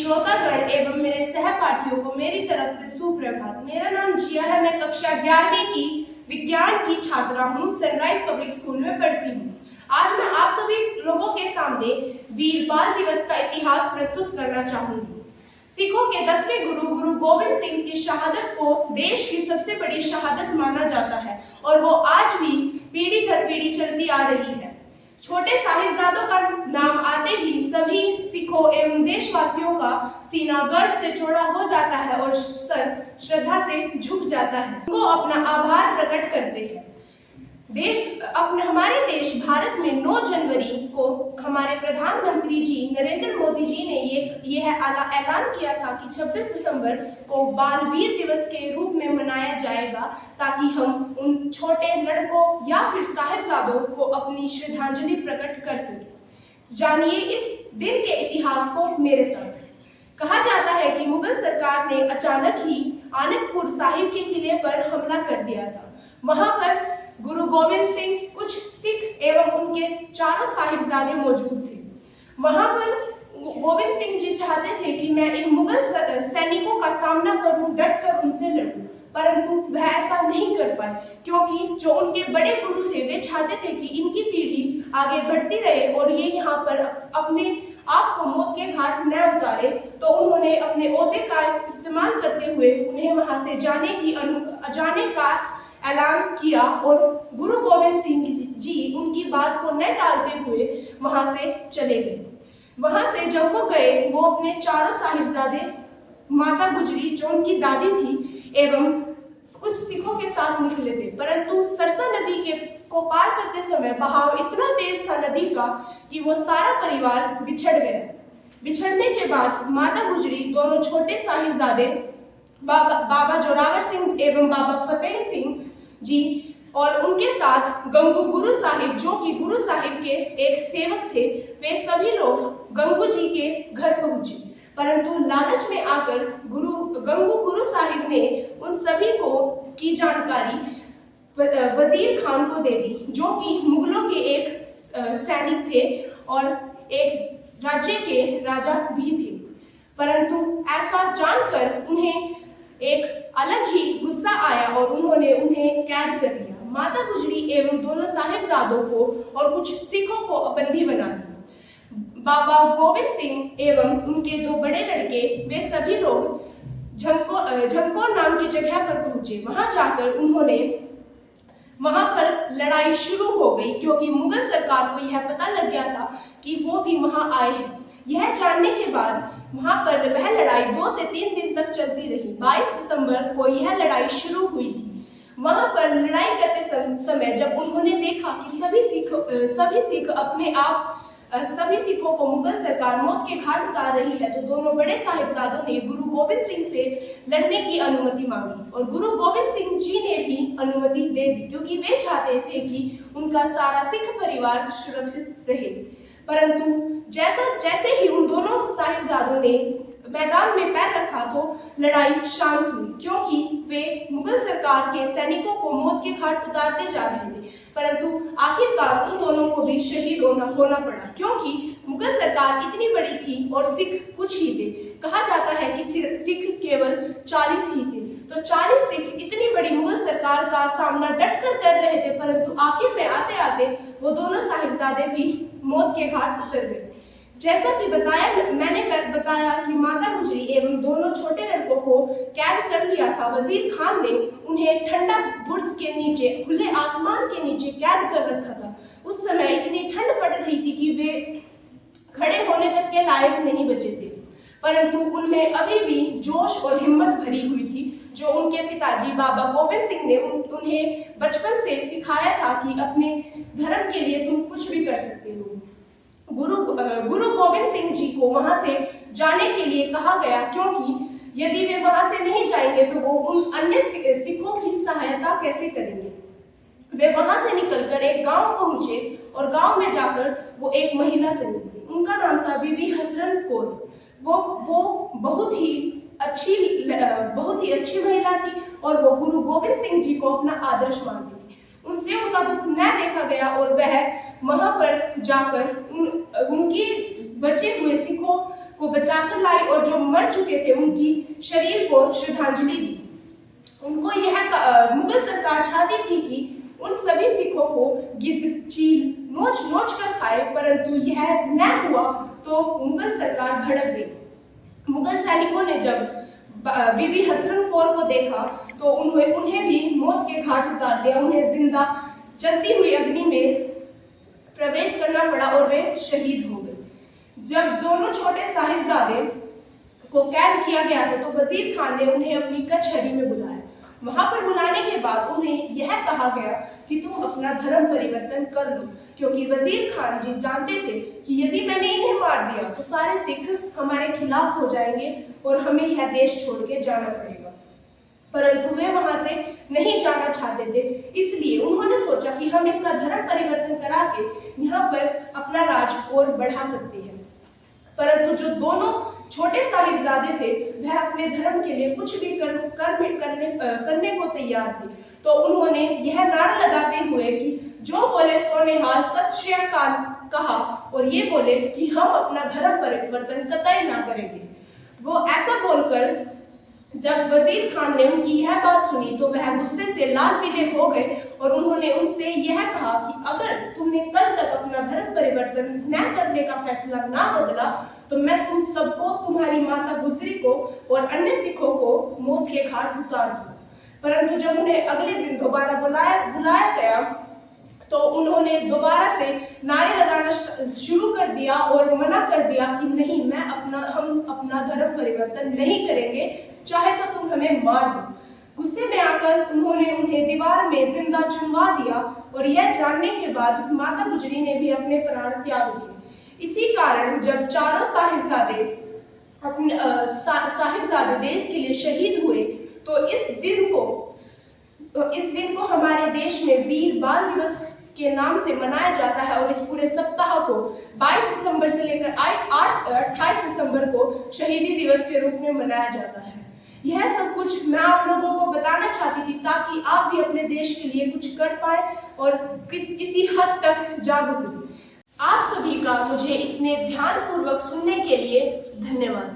श्रोतागण एवं मेरे सहपाठियों को मेरी तरफ से सुप्रभात। मेरा नाम जिया है। मैं कक्षा 11वीं की विज्ञान की छात्रा हूँ। सनराइज पब्लिक स्कूल में पढ़ती हूँ। आज मैं आप सभी लोगों के सामने वीर बाल दिवस का इतिहास प्रस्तुत करना चाहूंगी। सिखों के 10वें गुरु गुरु गोविंद सिंह की शहादत को देश की सबसे बड़ी शहादत माना जाता है और वो आज भी पीढ़ी दर पीढ़ी चलती आ रही है। छोटे साहिबजादों का नाम आते ही सभी सिखों एवं देशवासियों का सीना गर्व से चौड़ा हो जाता है और सर श्रद्धा से झुक जाता है। उनको अपना आभार प्रकट करते हैं। हमारे देश भारत में 9 जनवरी को हमारे प्रधानमंत्री जी नरेंद्र मोदी जी ने यह ऐलान किया था कि 26 दिसंबर को बाल वीर दिवस के रूप में मनाया जाएगा, ताकि हम उन छोटे लड़कों या फिर साहिबजादों को अपनी श्रद्धांजलि प्रकट कर सकें। जानिए इस दिन के इतिहास को मेरे साथ। कहा जाता है कि मुगल सरकार ने अचानक ही आनंदपुर साहिब के किले पर हमला कर दिया था। वहां पर गुरु गोविंद सिंह, कुछ सिख एवं उनके चारों साहिबजादे मौजूद थे। वहां पर गोविंद सिंह जी चाहते थे कि मैं इन मुगल सैनिकों का सामना करूं, डट कर उनसे लड़ूं, परंतु वह ऐसा नहीं कर पाए, क्योंकि जो उनके बड़े गुरु थे वे चाहते थे कि इनकी पीढ़ी आगे बढ़ती रहे और ये यहाँ पर अपने आप को मौत के घाट न उतारे। तो उन्होंने अपने ओहदे का इस्तेमाल करते हुए उन्हें वहां से जाने का ऐलान किया और गुरु गोविंद सिंह जी उनकी बात को न टालते हुए वहां से चले गए। वहां से जब वो गए, वो अपने चारों साहिबजादे, माता गुजरी जो उनकी दादी थी एवं कुछ सिखों के साथ निकले थे, परंतु सरसा नदी को पार करते समय बहाव इतना तेज था नदी का कि वो सारा परिवार बिछड़ गया। बिछड़ने के बाद माता गुजरी दोनों छोटे साहिबजादे बाबा जोरावर सिंह एवं बाबा फतेह सिंह जी और उनके साथ गंगू गुरु साहिब, जो कि गुरु साहिब के एक सेवक थे, वे सभी लोग गंगू जी के घर पहुंचे। परंतु लालच में आकर गंगू गुरु साहिब ने उन सभी की जानकारी वजीर खान को दे दी, जो कि मुगलों के एक सैनिक थे और एक राज्य के राजा भी थे। परंतु ऐसा जानकर उन्हें एक अलग ही गुस्सा आया और उन्होंने उन्हें कैद कर लिया। माता गुजरी एवं दोनों साहिबजादों को और कुछ सिखों को बंदी बना दिया। बाबा गोविंद सिंह एवं उनके 2 बड़े लड़के, वे सभी लोग झंकोर नाम की जगह पर पहुंचे। वहां पर लड़ाई शुरू हो गई, क्योंकि मुगल सरकार को यह पता लग गया था कि वो भी वहां आए हैं। यह जानने के बाद वहां पर वह लड़ाई 2 से 3 दिन तक चलती रही। 22 दिसंबर को यह लड़ाई शुरू हुई थी। वहां पर लड़ाई करते समय जब उन्होंने देखा कि सभी सिखों को मुगल सरकार मौत के घाट उतार रही है, तो दोनों बड़े साहिबजादों ने गुरु गोविंद सिंह से लड़ने की अनुमति मांगी और गुरु गोविंद सिंह जी ने भी अनुमति दे दी, क्योंकि वे चाहते थे कि उनका सारा सिख परिवार सुरक्षित रहे। परंतु जैसे ही उन दोनों साहिबजादों ने मैदान में पैर रखा तो लड़ाई शांत हुई, क्योंकि वे मुगल सरकार के सैनिकों को मौत के घाट उतारते जा रहे थे। परंतु आखिरकार उन दोनों को भी शहीद होना पड़ा, क्योंकि मुगल सरकार इतनी बड़ी थी और सिख कुछ ही थे। कहा जाता है कि सिख केवल 40 ही थे। तो 40 सिख इतनी बड़ी मुगल सरकार का सामना डटकर कर रहे थे, परंतु आखिर में आते आते वो दोनों साहिबजादे भी मौत के घाट उतर गए। जैसा कि मैंने बताया कि माता गुजरी एवं दोनों छोटे लड़कों को कैद कर लिया था। वजीर खान ने उन्हें ठंडा बुर्ज के नीचे, खुले आसमान के नीचे कैद कर रखा था। उस समय इतनी ठंड पड़ रही थी कि वे खड़े होने तक के लायक नहीं बचे थे, परंतु उनमें अभी भी जोश और हिम्मत भरी हुई थी, जो उनके पिताजी बाबा गोविंद सिंह ने उन्हें बचपन से सिखाया था कि अपने धर्म के लिए तुम कुछ भी कर सकते हो। गुरु गोविंद सिंह जी को वहां से जाने के लिए कहा गया, क्योंकि यदि वे वहां से नहीं जाएंगे तो वो उन अन्य सिखों की सहायता कैसे करेंगे। वे वहां से निकलकर एक गांव पहुंचे और गांव में जाकर वो एक महिला से मिली। उनका नाम था बीबी हसरन कौर। वो बहुत ही अच्छी महिला थी और वो गुरु गोविंद सिंह जी को अपना आदर्श मानती थी। उनसे उनका दुख न देखा गया और वह वहां पर जाकर उनकी बचे हुए सिखों को बचाकर लाई और जो मर चुके थे उनकी शरीर को श्रद्धांजलि दी। उनको यह मुगल सरकार चाहती थी कि उन सभी सिखों को गिद्ध चील नोच नोच कर खाए, परंतु यह न हुआ तो मुगल सरकार भड़क गई। मुगल सैनिकों ने जब बीबी हसरत कौर को देखा तो उन्हें भी मौत के घाट उतार दिया। उन्हें जिंदा जलती हुई अग्नि में प्रवेश करना पड़ा और वे शहीद हो गए। जब दोनों छोटे साहिबजादे को कैद किया गया था तो वजीर खान ने उन्हें अपनी कचहरी में बुलाया। वहां पर बुलाने के बाद उन्हें यह कहा गया कि तुम अपना धर्म परिवर्तन कर लो, क्योंकि वजीर खान जी जानते थे कि यदि मैंने इन्हें मार दिया तो सारे सिख हमारे खिलाफ हो जाएंगे और हमें यह देश छोड़ के जाना पड़ेगा। परंतु वे वहां से नहीं जाना चाहते थे, इसलिए उन्होंने सोचा कि हम इनका धर्म परिवर्तन करा के यहाँ पर अपना राज और बढ़ा सकते हैं। परंतु जो दोनों छोटे साहिबजादे थे वह अपने धर्म के लिए कुछ भी करने को तैयार थे। तो उन्होंने यह नारा लगाते हुए कि जो बोले सो निहाल सत श्री अकाल कहा और ये बोले कि हम अपना धर्म परिवर्तन कतई ना करेंगे। वो ऐसा बोलकर जब वजीर खान ने उनकी यह बात सुनी तो वह गुस्से से लाल पीले हो गए और उन्होंने उनसे यह कहा कि अगर तुमने कल तक अपना धर्म परिवर्तन न करने का फैसला ना बदला तो मैं तुम सबको, तुम्हारी माता गुजरी को और अन्य सिखों को मौत के घाट उतार दूंगा। परंतु जब उन्हें अगले दिन दोबारा बुलाया गया तो उन्होंने दोबारा से नारे लगाना शुरू कर दिया और मना कर दिया कि नहीं, हम अपना धर्म परिवर्तन नहीं करेंगे, चाहे तो तुम हमें मार दो। गुस्से में आकर उन्होंने उन्हें दीवार में जिंदा चुनवा दिया और यह जानने के बाद माता गुजरी ने भी अपने प्राण त्याग दिए। इसी कारण जब चारों साहिबजादे देश के लिए शहीद हुए तो इस दिन को हमारे देश में वीर बाल दिवस के नाम से मनाया जाता है और इस पूरे सप्ताह को 22 दिसंबर से लेकर 28 दिसंबर को शहीदी दिवस के रूप में मनाया जाता है। यह सब कुछ मैं आप लोगों को बताना चाहती थी ताकि आप भी अपने देश के लिए कुछ कर पाए और किसी हद तक जा गुजरे। आप सभी का मुझे इतने ध्यानपूर्वक सुनने के लिए धन्यवाद।